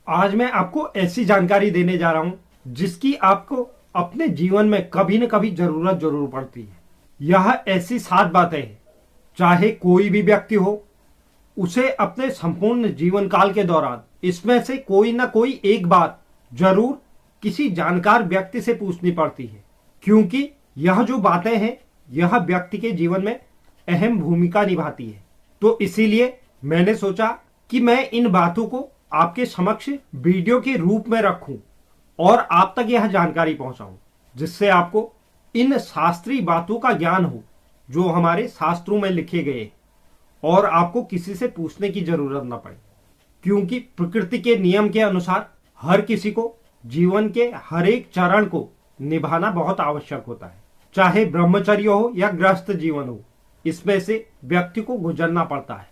आज मैं आपको ऐसी जानकारी देने जा रहा हूं जिसकी आपको अपने जीवन में कभी न कभी जरूरत जरूर पड़ती है। यह ऐसी 7 बातें हैं, चाहे कोई भी व्यक्ति हो, उसे अपने संपूर्ण जीवन काल के दौरान इसमें से कोई ना कोई एक बात जरूर किसी जानकार व्यक्ति से पूछनी पड़ती है, क्योंकि यह जो बातें हैं यह व्यक्ति के जीवन में अहम भूमिका निभाती है। तो इसीलिए मैंने सोचा कि मैं इन बातों को आपके समक्ष वीडियो के रूप में रखूं और आप तक यह जानकारी पहुंचाऊं, जिससे आपको इन शास्त्रीय बातों का ज्ञान हो जो हमारे शास्त्रों में लिखे गए और आपको किसी से पूछने की जरूरत न पड़े, क्योंकि प्रकृति के नियम के अनुसार हर किसी को जीवन के हर एक चरण को निभाना बहुत आवश्यक होता है। चाहे ब्रह्मचर्य हो या गृहस्थ जीवन हो, इसमें से व्यक्ति को गुजरना पड़ता है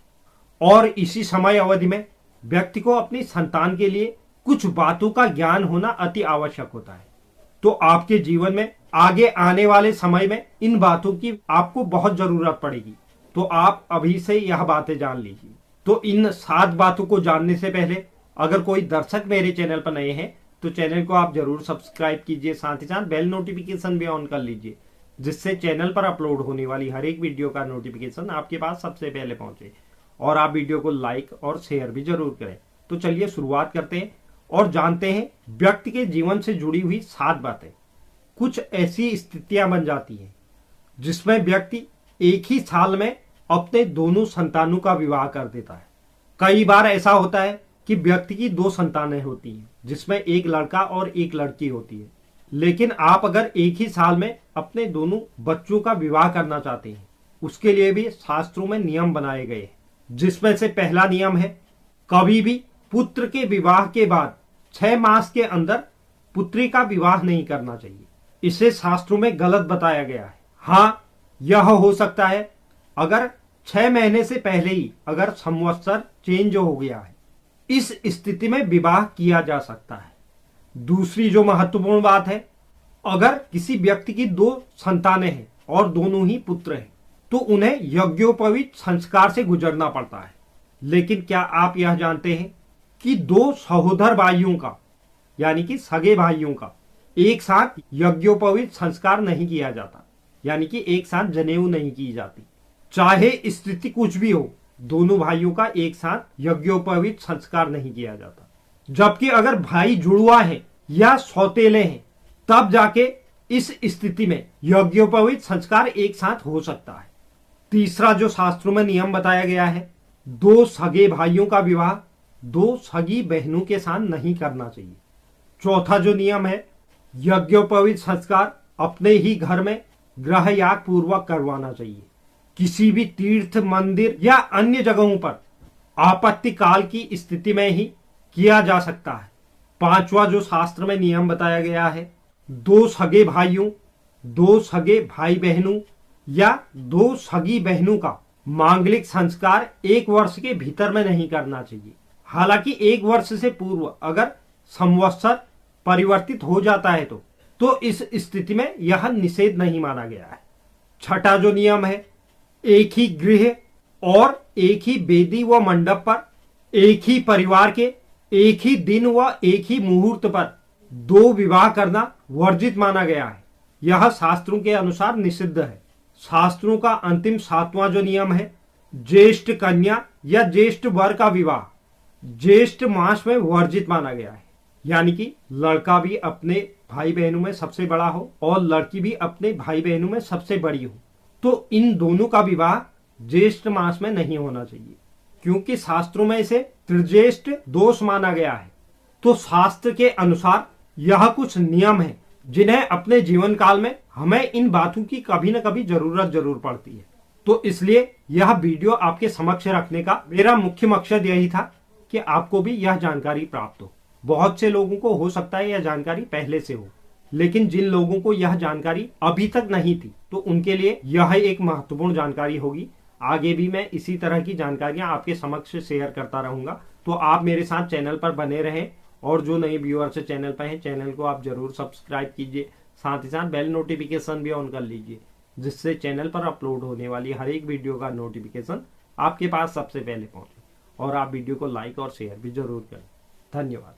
और इसी समय अवधि में व्यक्ति को अपनी संतान के लिए कुछ बातों का ज्ञान होना अति आवश्यक होता है। तो आपके जीवन में आगे आने वाले समय में इन बातों की आपको बहुत जरूरत पड़ेगी, तो आप अभी से यह बातें जान लीजिए। तो इन 7 बातों को जानने से पहले अगर कोई दर्शक मेरे चैनल पर नए हैं तो चैनल को आप जरूर सब्सक्राइब कीजिए, साथ ही साथ बेल नोटिफिकेशन भी ऑन कर लीजिए, जिससे चैनल पर अपलोड होने वाली हर एक वीडियो का नोटिफिकेशन आपके पास सबसे पहले पहुंचे। और आप वीडियो को लाइक और शेयर भी जरूर करें। तो चलिए शुरुआत करते हैं और जानते हैं व्यक्ति के जीवन से जुड़ी हुई 7 बातें। कुछ ऐसी स्थितियां बन जाती हैं जिसमें व्यक्ति एक ही साल में अपने दोनों संतानों का विवाह कर देता है। कई बार ऐसा होता है कि व्यक्ति की 2 संतानें होती हैं, जिसमें एक लड़का और एक लड़की होती है। लेकिन आप अगर एक ही साल में अपने दोनों बच्चों का विवाह करना चाहते हैं, उसके लिए भी शास्त्रों में नियम बनाए गए हैं, जिसमें से पहला नियम है, कभी भी पुत्र के विवाह के बाद 6 मास के अंदर पुत्री का विवाह नहीं करना चाहिए। इसे शास्त्रों में गलत बताया गया है। हाँ, यह हो सकता है अगर 6 महीने से पहले ही अगर संवत्सर चेंज हो गया है, इस स्थिति में विवाह किया जा सकता है। दूसरी जो महत्वपूर्ण बात है, अगर किसी व्यक्ति की 2 संतानें हैं और दोनों ही पुत्र हैं, तो उन्हें यज्ञोपवीत संस्कार से गुजरना पड़ता है। लेकिन क्या आप यह जानते हैं कि 2 सहोदर भाइयों का, यानी कि सगे भाइयों का एक साथ यज्ञोपवीत संस्कार नहीं किया जाता, यानी कि एक साथ जनेऊ नहीं की जाती। चाहे स्थिति कुछ भी हो, दोनों भाइयों का एक साथ यज्ञोपवीत संस्कार नहीं किया जाता। जबकि अगर भाई जुड़वा है या सौतेले हैं, तब जाके इस स्थिति में यज्ञोपवीत संस्कार एक साथ हो सकता है। तीसरा जो शास्त्रों में नियम बताया गया है, 2 सगे भाइयों का विवाह 2 सगी बहनों के साथ नहीं करना चाहिए। चौथा जो नियम है, यज्ञोपवीत संस्कार अपने ही घर में ग्रह याग पूर्वक करवाना चाहिए। किसी भी तीर्थ, मंदिर या अन्य जगहों पर आपत्ति काल की स्थिति में ही किया जा सकता है। पांचवा जो शास्त्र में नियम बताया गया है, 2 सगे भाइयों, 2 सगे भाई बहनों या 2 सगी बहनों का मांगलिक संस्कार 1 वर्ष के भीतर में नहीं करना चाहिए। हालांकि 1 वर्ष से पूर्व अगर संवत्सर परिवर्तित हो जाता है तो इस स्थिति में यह निषेध नहीं माना गया है। छठा जो नियम है, एक ही गृह और एक ही वेदी व मंडप पर एक ही परिवार के एक ही दिन व एक ही मुहूर्त पर 2 विवाह करना वर्जित माना गया है। यह शास्त्रों के अनुसार निषिद्ध है। शास्त्रों का अंतिम 7वां जो नियम है, ज्येष्ठ कन्या या ज्येष्ठ वर का विवाह ज्येष्ठ मास में वर्जित माना गया है। यानी कि लड़का भी अपने भाई बहनों में सबसे बड़ा हो और लड़की भी अपने भाई बहनों में सबसे बड़ी हो, तो इन दोनों का विवाह ज्येष्ठ मास में नहीं होना चाहिए, क्योंकि शास्त्रों में इसे त्रिज्येष्ठ दोष माना गया है। तो शास्त्र के अनुसार यह कुछ नियम है जिन्हें अपने जीवन काल में हमें इन बातों की कभी न कभी जरूरत जरूर पड़ती है। तो इसलिए यह वीडियो आपके समक्ष रखने का मेरा मुख्य मकसद यही था कि आपको भी यह जानकारी प्राप्त हो। बहुत से लोगों को हो सकता है यह जानकारी पहले से हो, लेकिन जिन लोगों को यह जानकारी अभी तक नहीं थी, तो उनके लिए यह एक महत्वपूर्ण जानकारी होगी। आगे भी मैं इसी तरह की जानकारियां आपके समक्ष शेयर करता रहूंगा। तो आप मेरे साथ चैनल पर बने रहें और जो नए व्यूअर्स चैनल पर हैं, चैनल को आप जरूर सब्सक्राइब कीजिए, साथ ही साथ बेल नोटिफिकेशन भी ऑन कर लीजिए, जिससे चैनल पर अपलोड होने वाली हर एक वीडियो का नोटिफिकेशन आपके पास सबसे पहले पहुंचे। और आप वीडियो को लाइक और शेयर भी जरूर करें। धन्यवाद।